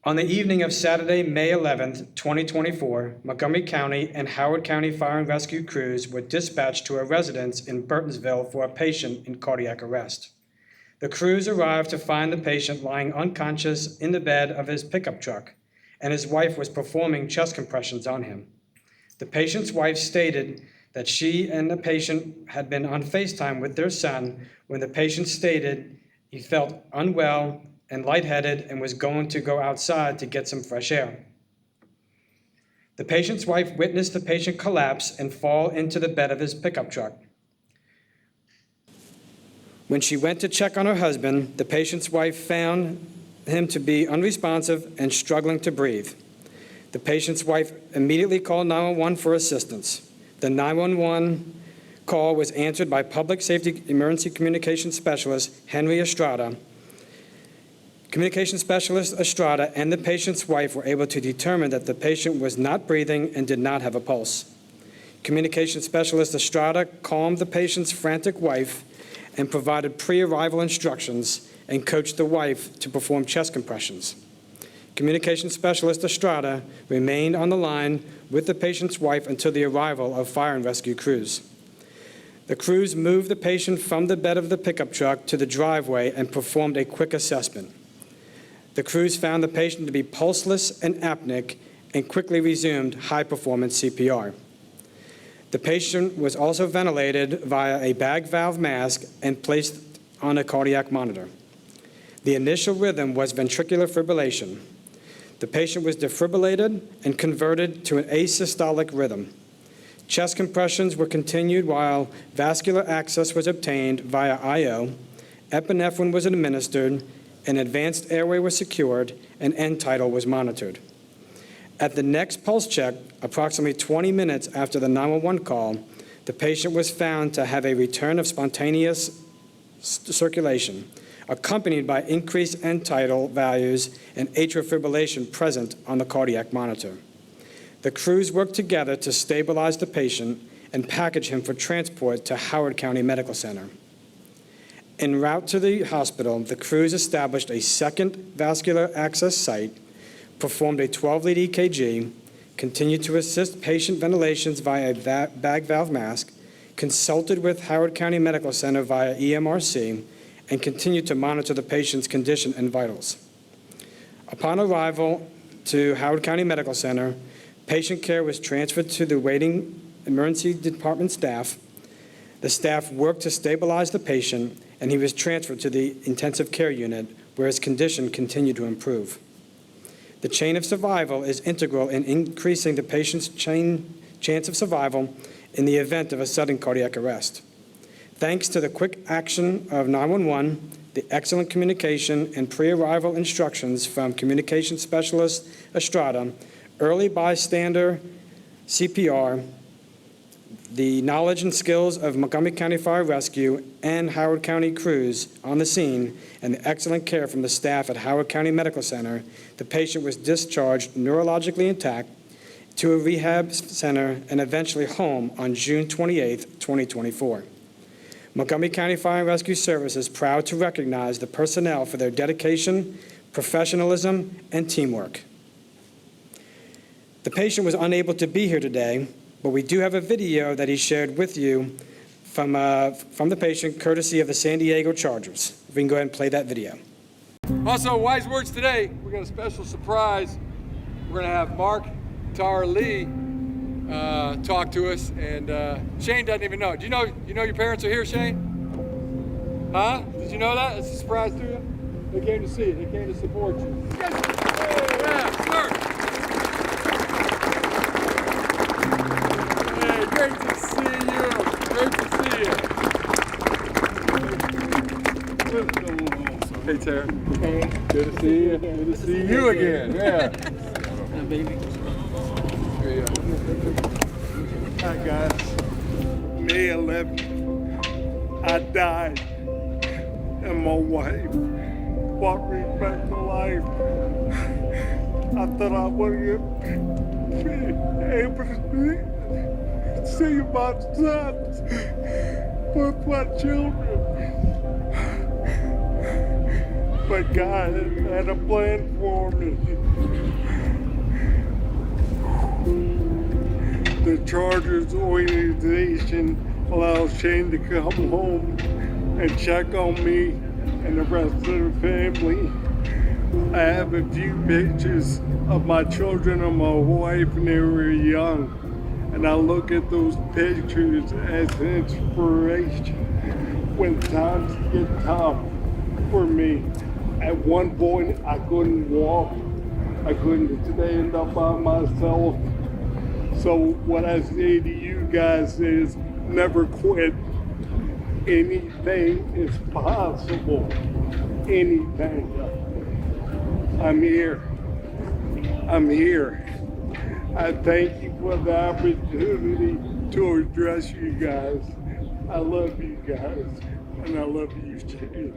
On the evening of Saturday, May 11th, 2024, Montgomery County and Howard County Fire and Rescue crews were dispatched to a residence in Burtonsville for a patient in cardiac arrest. The crews arrived to find the patient lying unconscious in the bed of his pickup truck, and his wife was performing chest compressions on him. The patient's wife stated that she and the patient had been on FaceTime with their son when the patient stated he felt unwell and lightheaded and was going to go outside to get some fresh air. The patient's wife witnessed the patient collapse and fall into the bed of his pickup truck. When she went to check on her husband, the patient's wife found him to be unresponsive and struggling to breathe. The patient's wife immediately called 911 for assistance. The 911 call was answered by Public Safety Emergency Communications Specialist Henry Estrada. Communication Specialist Estrada and the patient's wife were able to determine that the patient was not breathing and did not have a pulse. Communication Specialist Estrada calmed the patient's frantic wife and provided pre-arrival instructions and coached the wife to perform chest compressions. Communication Specialist Estrada remained on the line with the patient's wife until the arrival of fire and rescue crews. The crews moved the patient from the bed of the pickup truck to the driveway and performed a quick assessment. The crews found the patient to be pulseless and apneic and quickly resumed high-performance CPR. The patient was also ventilated via a bag valve mask and placed on a cardiac monitor. The initial rhythm was ventricular fibrillation. The patient was defibrillated and converted to an asystolic rhythm. Chest compressions were continued while vascular access was obtained via IO, epinephrine was administered, an advanced airway was secured, and end tidal was monitored. At the next pulse check, approximately 20 minutes after the 911 call, the patient was found to have a return of spontaneous circulation, accompanied by increased end tidal values and atrial fibrillation present on the cardiac monitor. The crews worked together to stabilize the patient and package him for transport to Howard County Medical Center. En route to the hospital, the crews established a second vascular access site, performed a 12-lead EKG, continued to assist patient ventilations via a bag valve mask, consulted with Howard County Medical Center via EMRC, and continued to monitor the patient's condition and vitals. Upon arrival to Howard County Medical Center, patient care was transferred to the waiting emergency department staff. The staff worked to stabilize the patient, and he was transferred to the intensive care unit, where his condition continued to improve. The chain of survival is integral in increasing the patient's chance of survival in the event of a sudden cardiac arrest. Thanks to the quick action of 911, the excellent communication and pre-arrival instructions from Communication Specialist Estrada, early bystander CPR, the knowledge and skills of Montgomery County Fire Rescue and Howard County crews on the scene, and the excellent care from the staff at Howard County Medical Center, the patient was discharged neurologically intact to a rehab center and eventually home on June 28, 2024. Montgomery County Fire and Rescue Service is proud to recognize the personnel for their dedication, professionalism, and teamwork. The patient was unable to be here today, but we do have a video that he shared with you from the patient, courtesy of the San Diego Chargers. If we can go ahead and play that video. Also, wise words today. We got a special surprise. We're gonna have Mark Tar Lee talk to us, and Shane doesn't even know. Do you know your parents are here, Shane? Huh? Did you know that? It's a surprise to you. They came to see you. They came to support you. Yes. Yeah, sir. Great to see you. Great to see you. Hey, Tara. Hey. Good to see you. Good to see you again. Yeah. Baby. Hi, guys. May 11th, I died, and my wife brought me back to life. I thought I wouldn't be able to see my sons with my children. but God had a plan for me. The Chargers organization allows Shane to come home and check on me and the rest of the family. I have a few pictures of my children and my wife when they were young, and I look at those pictures as an inspiration when times get tough for me. At one point, I couldn't walk. I couldn't stand up by myself. So what I say to you guys is never quit. Anything is possible. Anything. I'm here. I'm here. I thank you for the opportunity to address you guys. I love you guys, and I love you too.